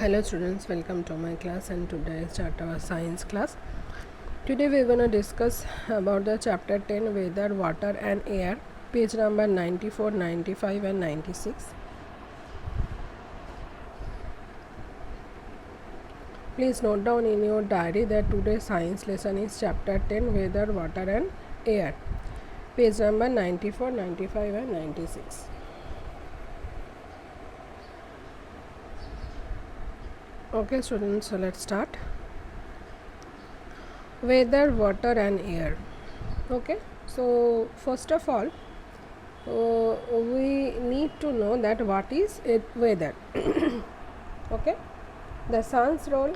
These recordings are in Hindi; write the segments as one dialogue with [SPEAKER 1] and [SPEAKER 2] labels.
[SPEAKER 1] Hello students, welcome to my class and today is start our science class. Today we are going to discuss about the chapter 10 weather, water and air, page number 94, 95 and 96. Please note down in your diary that today's science lesson is chapter 10 weather, water and air, page number 94, 95 and 96. Okay students, so let's start. Weather, water and air. Okay, so first of all we need to know that what is it weather. Okay, the sun's role,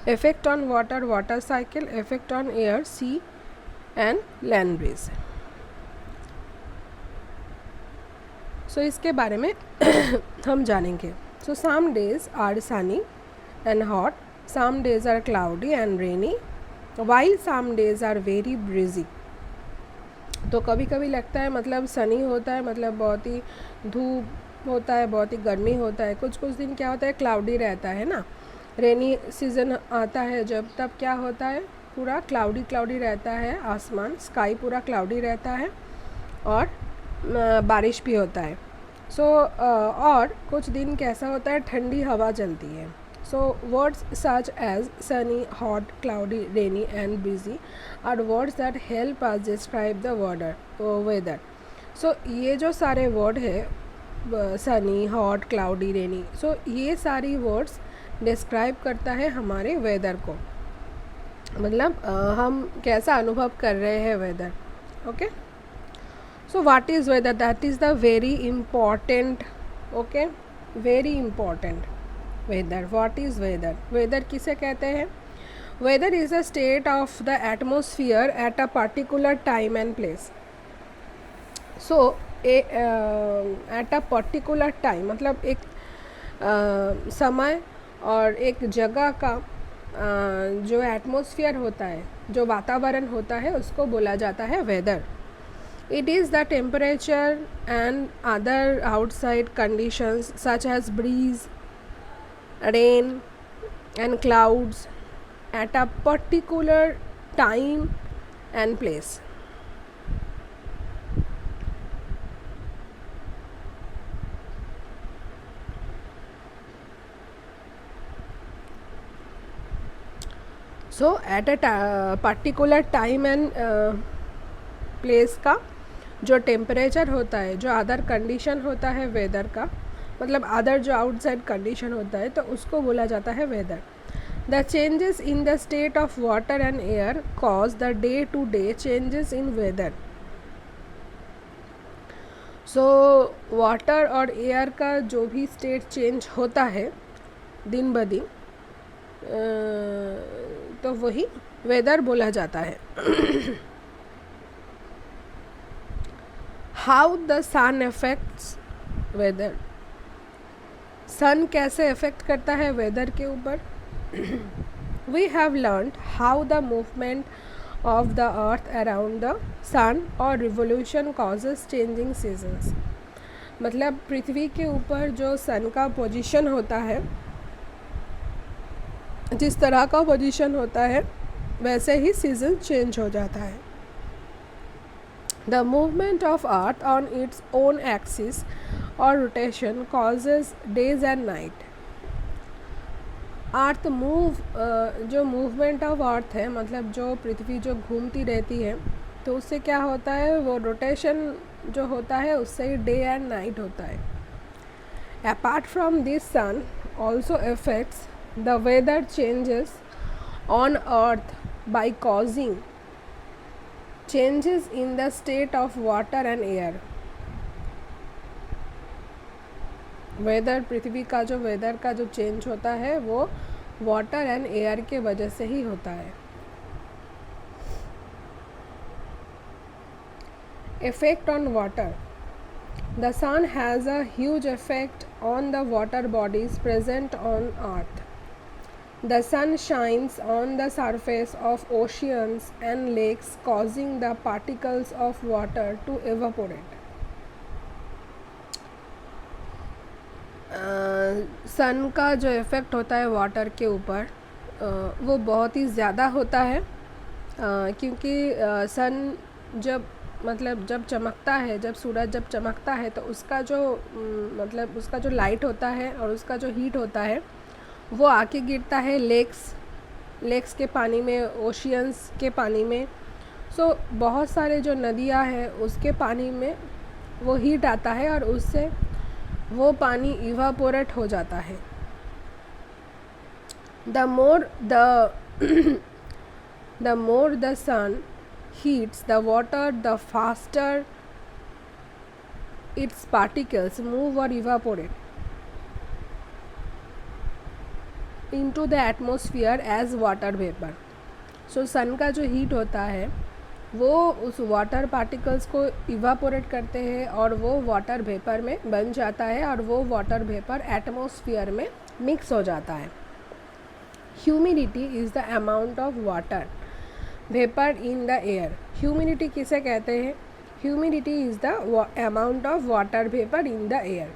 [SPEAKER 1] effect on water, water cycle, effect on air, sea and land breeze. So इसके बारे में हम जानेंगे. So some days are sunny and hot, some days are cloudy and rainy, while some days are very breezy. तो कभी कभी लगता है मतलब सनी होता है, मतलब बहुत ही धूप होता है, बहुत ही गर्मी होता है. कुछ कुछ दिन क्या होता है, क्लाउडी रहता है ना. रेनी सीज़न आता है जब, तब क्या होता है, पूरा क्लाउडी क्लाउडी रहता है आसमान, स्काई पूरा क्लाउडी रहता है और बारिश भी होता है. और कुछ दिन कैसा होता है, ठंडी हवा चलती है. So words such as sunny, hot, cloudy, rainy and breezy are words that help us describe the weather. So ये जो सारे वर्ड है, sunny, hot, cloudy, rainy, so ये सारी वर्ड्स डिस्क्राइब करता है हमारे वेदर को, मतलब हम कैसा अनुभव कर रहे हैं weather. Okay, so what is weather, that is the very important. Okay, very important. Weather, what is weather. वेदर किसे कहते हैं. Weather is a state of the atmosphere at a particular time and place. So at a particular time मतलब एक समय और एक जगह का जो एटमोसफियर होता है, जो वातावरण होता है, उसको बोला जाता है weather. It is the temperature and other outside conditions such as breeze, rain and clouds at a particular time and place. So at a particular time and place का जो टेम्परेचर होता है, जो अदर कंडीशन होता है वेदर का, मतलब अदर जो आउटसाइड कंडीशन होता है, तो उसको बोला जाता है weather. The changes in the state of water and air cause the day to day changes in weather. So water और एयर का जो भी स्टेट चेंज होता है दिन ब दिन, तो वही वेदर बोला जाता है. How the sun affects weather. Sun कैसे अफेक्ट करता है वेदर के ऊपर. We have learned how the movement of the earth around the sun और रिवोल्यूशन कॉजेस चेंजिंग सीजन्स. मतलब पृथ्वी के ऊपर जो सन का पोजीशन होता है, जिस तरह का पोजीशन होता है वैसे ही सीजन चेंज हो जाता है. The movement of Earth on its own axis or rotation causes days and night. अर्थ जो मूवमेंट ऑफ अर्थ है, मतलब जो पृथ्वी जो घूमती रहती है, तो उससे क्या होता है, वो रोटेशन जो होता है उससे ही डे एंड नाइट होता है. Apart from this sun also affects the weather changes on earth by causing changes in the state of water and air. Weather, पृथ्वी का जो वेदर का जो चेंज होता है वो वाटर एंड एयर के वजह से ही होता है. Effect on water. The sun has a huge effect on the water bodies present on earth. The sun shines on the surface of oceans and lakes, causing the particles of water to evaporate. सन का जो इफ़ेक्ट होता है वाटर के ऊपर वो बहुत ही ज़्यादा होता है, क्योंकि सन जब जब चमकता है, जब सूरज जब चमकता है तो उसका जो उसका जो लाइट होता है और उसका जो हीट होता है वो आके गिरता है लेक्स के पानी में, ओशियंस के पानी में। सो बहुत सारे जो नदियाँ हैं उसके पानी में वो हीट आता है और उससे वो पानी इवापोरेट हो जाता है। The more the sun heats the water, the faster its particles move or evaporate into the atmosphere as water vapor. So सन का जो हीट होता है वो उस वाटर पार्टिकल्स को इवापोरेट करते हैं और वो वाटर वेपर में बन जाता है और वो वाटर वेपर एटमॉस्फेयर में मिक्स हो जाता है। Humidity is the amount of water vapour in the air. Humidity किसे कहते हैं? Humidity is the amount of water vapour in the air.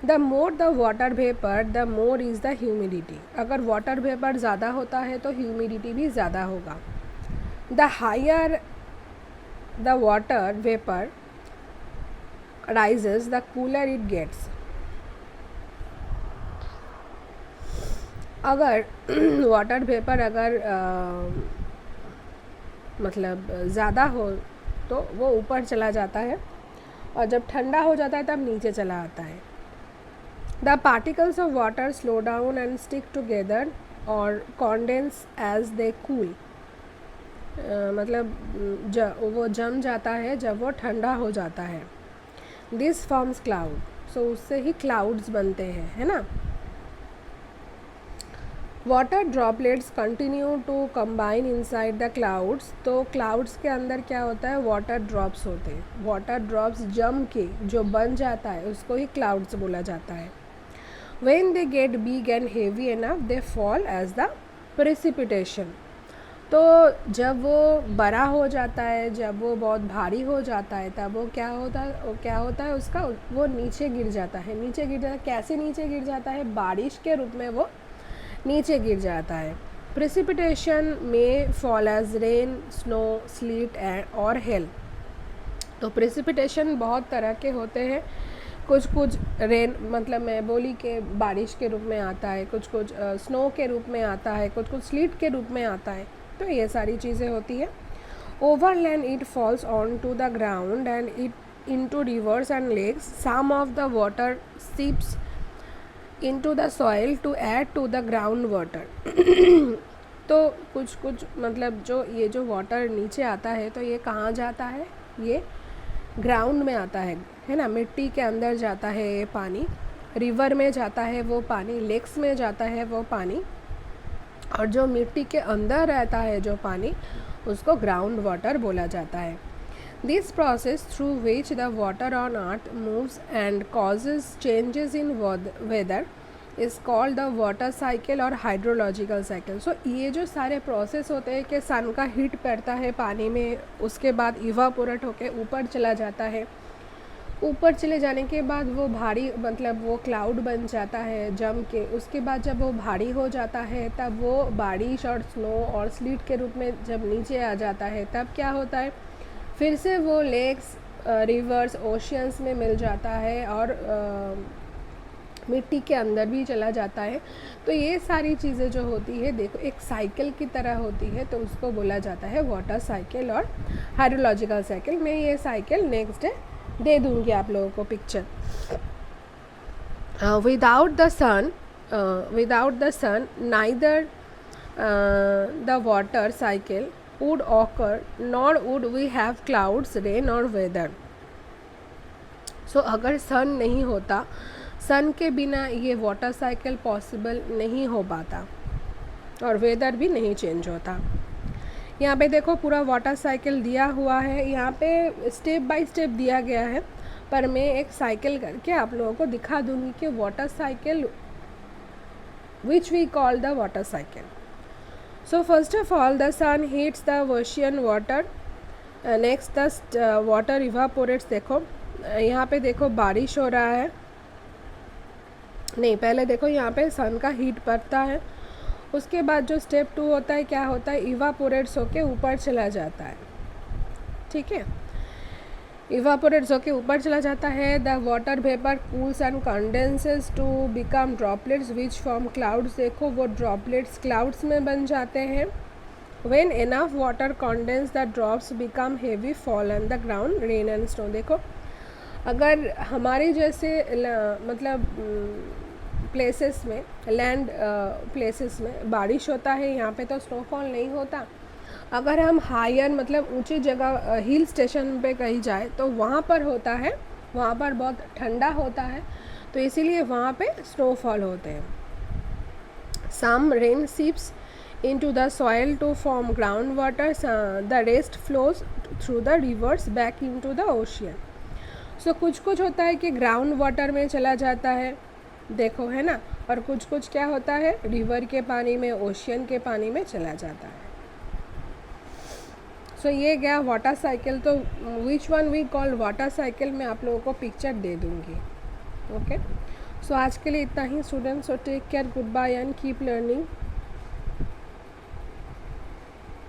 [SPEAKER 1] The more the water vapour the more is the humidity. अगर वाटर वेपर ज़्यादा होता है तो ह्यूमिडिटी भी ज़्यादा होगा। The higher the water vapour rises the cooler it gets। अगर वाटर वेपर अगर ज़्यादा हो तो वो ऊपर चला जाता है और जब ठंडा हो जाता है तब नीचे चला आता है। The particles of water slow down and stick together और कॉन्डेंस एज दे कूल। वो जम जाता है जब वो ठंडा हो जाता है। This forms cloud. सो उससे ही क्लाउड्स बनते हैं, है ना। Water droplets continue to combine inside the clouds. तो क्लाउड्स के अंदर क्या होता है? वाटर ड्रॉप्स होते हैं। वाटर ड्रॉप्स जम के जो बन जाता है उसको ही क्लाउड्स बोला जाता है। When they get big and heavy enough they fall as the precipitation. तो जब वो बड़ा हो जाता है, जब वो बहुत भारी हो जाता है, तब वो क्या होता है उसका वो नीचे गिर जाता है। कैसे नीचे गिर जाता है? बारिश के रूप में वो नीचे गिर जाता है। प्रेसिपिटेशन में fall as rain, snow, sleet and और हेल। तो प्रेसिपिटेशन बहुत तरह के होते हैं। कुछ रेन मैं बोली कि बारिश के रूप में आता है, कुछ स्नो के रूप में आता है, कुछ स्लीट के रूप में आता है। तो ये सारी चीज़ें होती है। Overland it falls on to the ground and it into rivers and lakes. Some of the water seeps into the soil to add to the ground water। तो कुछ जो जो वाटर नीचे आता है तो ये कहाँ जाता है? ये ग्राउंड में आता है ना, मिट्टी के अंदर जाता है ये पानी। रिवर में जाता है वो पानी, लेक्स में जाता है वो पानी, और जो मिट्टी के अंदर रहता है जो पानी उसको ग्राउंड वाटर बोला जाता है। This process through which the water on earth moves and causes changes in weather is called the water cycle और hydrological cycle। So ये जो सारे process होते हैं कि सन का हीट पड़ता है पानी में, उसके बाद इवापोरेट होके ऊपर चला जाता है। ऊपर चले जाने के बाद वो भारी वो क्लाउड बन जाता है जम के। उसके बाद जब वो भारी हो जाता है तब वो बारिश और स्नो और स्लीट के रूप में जब नीचे आ जाता है तब क्या होता है? फिर से वो लेक्स, रिवर्स, ओशियंस में मिल जाता है और मिट्टी के अंदर भी चला जाता है। तो ये सारी चीज़ें जो होती है देखो एक साइकिल की तरह होती है, तो उसको बोला जाता है वाटर साइकिल और हाइड्रोलॉजिकल साइकिल। मैं ये साइकिल नेक्स्ट डे दे दूँगी आप लोगों को picture. Without the sun neither the water cycle would occur nor would we have clouds, rain or weather। अगर सन नहीं होता, सन के बिना ये वाटर साइकिल पॉसिबल नहीं हो पाता और वेदर भी नहीं चेंज होता। यहाँ पे देखो पूरा वाटर साइकिल दिया हुआ है, यहाँ पे स्टेप बाय स्टेप दिया गया है, पर मैं एक साइकिल करके आप लोगों को दिखा दूँगी कि water cycle which we call the water cycle. So first of all the sun heats the ocean water, next the water evaporates। देखो यहाँ पे देखो बारिश हो रहा है, नहीं, पहले देखो यहाँ पे सन का हीट पड़ता है, उसके बाद जो स्टेप 2 होता है क्या होता है, इवापोरेट्स होके ऊपर चला जाता है, ठीक है। इवापोरेट्स होके ऊपर चला जाता है। The water vapour cools and condenses to become droplets which form clouds, देखो वो ड्रॉपलेट्स क्लाउड्स में बन जाते हैं। When enough water condense the drops become heavy fall on the ground rain and snow. देखो अगर हमारे जैसे मतलब प्लेसेस में, लैंड प्लेसेस में बारिश होता है, यहाँ पे तो स्नोफॉल नहीं होता। अगर हम हायर मतलब ऊंची जगह हिल स्टेशन पे कहीं जाए तो वहाँ पर होता है, वहाँ पर बहुत ठंडा होता है, तो इसीलिए वहाँ पे स्नोफॉल होते हैं। Some rain seeps into the soil to form groundwater, the rest flows through the rivers back into the ocean. So कुछ कुछ होता है कि ग्राउंड वाटर में चला जाता है, देखो है ना, और कुछ कुछ क्या होता है रिवर के पानी में, ओशियन के पानी में चला जाता है। सो ये गया वाटर साइकिल। तो which one we call water cycle, मैं आप लोगों को पिक्चर दे दूँगी। ओके, सो आज के लिए इतना ही students. So take care, goodbye and keep learning.